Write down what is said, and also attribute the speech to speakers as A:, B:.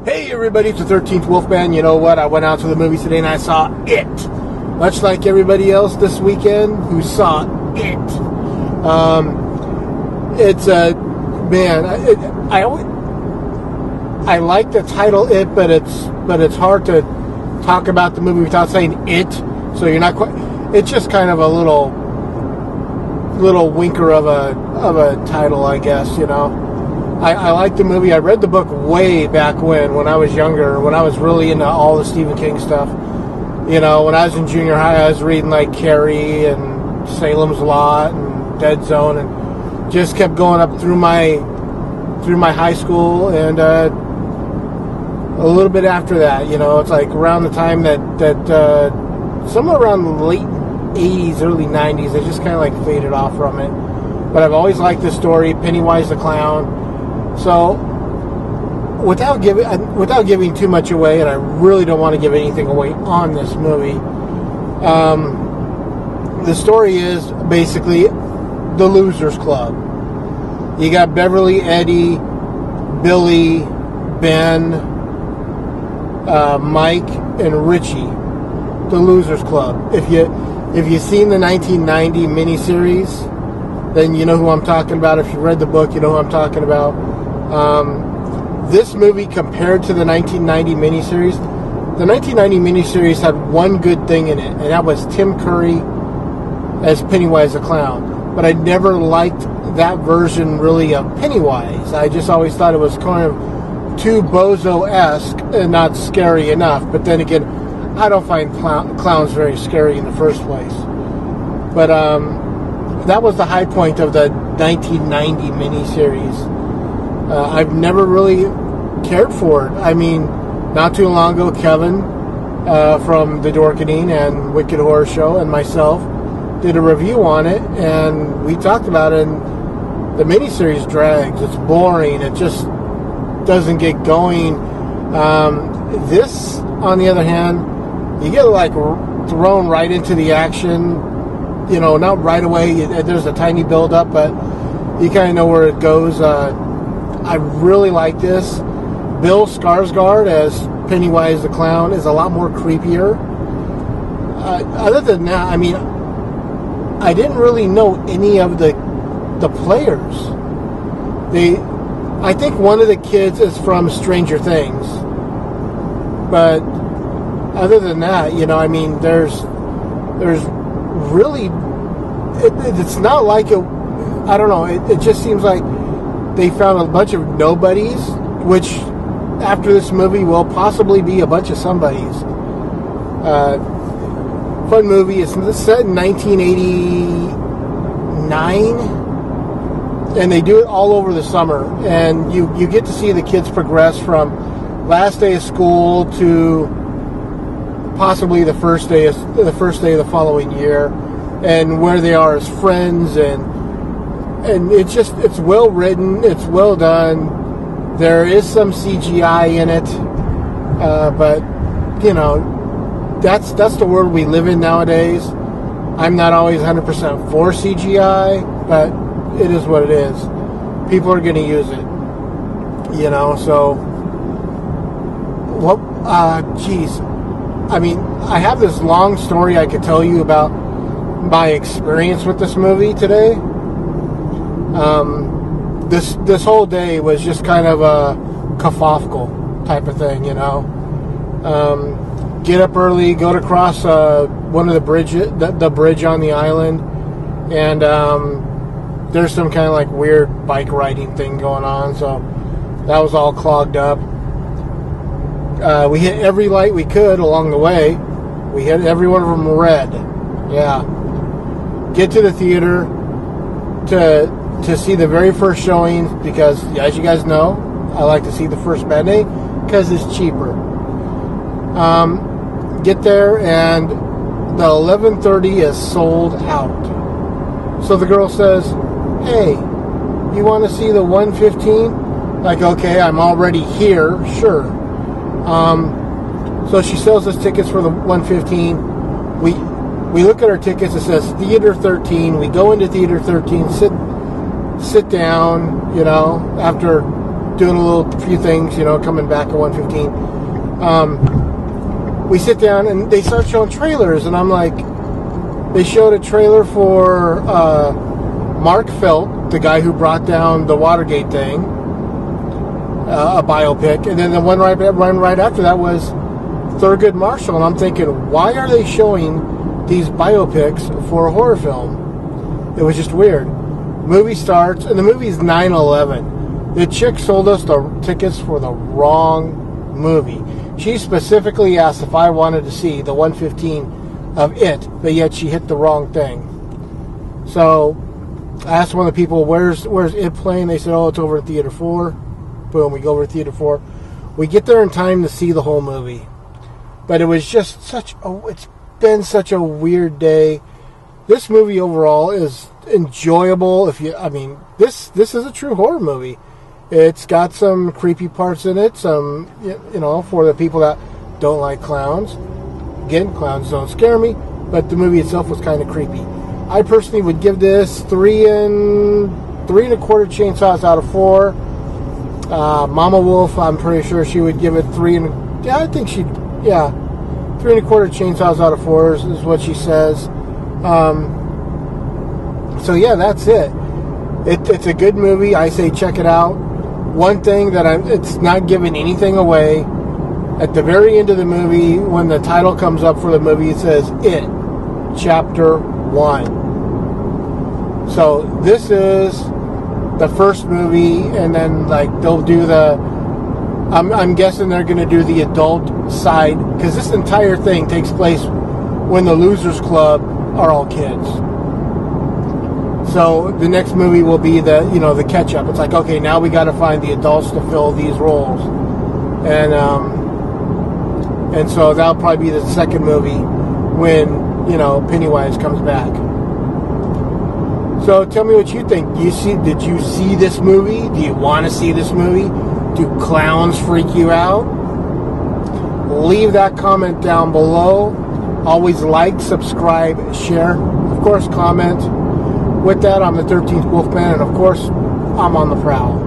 A: Hey everybody, it's the 13th Wolfman. You know what? I went out to the movies today and I saw It. Much like everybody else this weekend who saw It. It's a man. I like the title It, but it's hard to talk about the movie without saying It. So you're not quite. It's just kind of a little winker of a title, I guess. You know. I like the movie. I read the book way back when I was younger, when I was really into all the Stephen King stuff. You know, when I was in junior high, I was reading like Carrie and Salem's Lot and Dead Zone, and just kept going up through my high school and a little bit after that. You know, it's like around the time that somewhere around the late 80s, early 90s, I just kind of like faded off from it. But I've always liked this story, Pennywise the Clown. So, without giving too much away, and I really don't want to give anything away on this movie, the story is basically the Losers Club. You got Beverly, Eddie, Billy, Ben, Mike, and Richie. The Losers Club. If you've seen the 1990 miniseries, then you know who I'm talking about. If you read the book, you know who I'm talking about. This movie, compared to the 1990 miniseries, the 1990 miniseries had one good thing in it, and that was Tim Curry as Pennywise the Clown. But I never liked that version really of Pennywise. I just always thought it was kind of too bozo-esque and not scary enough. But then again, I don't find clowns very scary in the first place. But that was the high point of the 1990 miniseries. I've never really cared for it. I mean, not too long ago, Kevin from the Dorkening and Wicked Horror Show and myself did a review on it, and we talked about it, and the miniseries drags. It's boring. It just doesn't get going. This, on the other hand, you get like thrown right into the action. You know, not right away. There's a tiny build-up, but you kind of know where it goes. I really like this. Bill Skarsgard as Pennywise the Clown is a lot more creepier. Other than that, I mean, I didn't really know any of the players. I think one of the kids is from Stranger Things. But other than that, you know, I mean, there's really, it's not like I don't know, it just seems like they found a bunch of nobodies, which after this movie will possibly be a bunch of somebodies. Fun movie. It's set in 1989, and they do it all over the summer. And you get to see the kids progress from last day of school to possibly the first day of the following year, and where they are as friends, and it's well written, it's well done. There is some CGI in it, but you know, that's the world we live in nowadays. I'm not always 100% for CGI, but it is what it is. People are going to use it, you know. So, what? Geez, I mean, I have this long story I could tell you about my experience with this movie today. This whole day was just kind of a kerfuffle type of thing, you know. Get up early, go to cross one of the bridge on the island, and there's some kind of like weird bike riding thing going on, so that was all clogged up. We hit every light we could along the way. We hit every one of them red. Yeah. Get to the theater to see the very first showing, because as you guys know, I like to see the first matinee because it's cheaper. Get there, and the 11:30 is sold out. So the girl says, "Hey, you want to see the 1:15?" Like, okay, I'm already here, sure. So she sells us tickets for the 1:15. We look at our tickets. It says Theater 13. We go into Theater 13, sit down, you know, after doing a little few things, coming back at 1:15. We sit down and they start showing trailers, and I'm like, they showed a trailer for Mark Felt, the guy who brought down the Watergate thing, a biopic, and then the one right after that was Thurgood Marshall, and I'm thinking, why are they showing these biopics for a horror film? It was just weird. Movie starts, and the movie's 9/11. The chick sold us the tickets for the wrong movie. She specifically asked if I wanted to see the 1:15 of It, but yet she hit the wrong thing. So I asked one of the people, where's It playing? They said, oh, it's over at Theater 4. Boom, we go over to Theater 4. We get there in time to see the whole movie. But it was just it's been such a weird day. This movie overall is enjoyable. This is a true horror movie. It's got some creepy parts in it. Some, for the people that don't like clowns. Again, clowns don't scare me, but the movie itself was kind of creepy. I personally would give this 3.25 chainsaws out of 4. Mama Wolf, I'm pretty sure she would give it 3.25 chainsaws out of 4 is what she says. So yeah, that's it. It's a good movie. I say check it out. One thing that it's not giving anything away. At the very end of the movie, when the title comes up for the movie, it says It, Chapter 1. So this is the first movie, and then they'll do I'm guessing they're going to do the adult side, because this entire thing takes place when the Losers Club are all kids. So the next movie will be the catch up. It's like, okay, now we got to find the adults to fill these roles, and so that'll probably be the second movie when Pennywise comes back. So tell me what you think. Did you see this movie? Do you want to see this movie? Do clowns freak you out? Leave that comment down below. Always like, subscribe, share. Of course, comment. With that, I'm the 13th Wolfman, and of course, I'm on the prowl.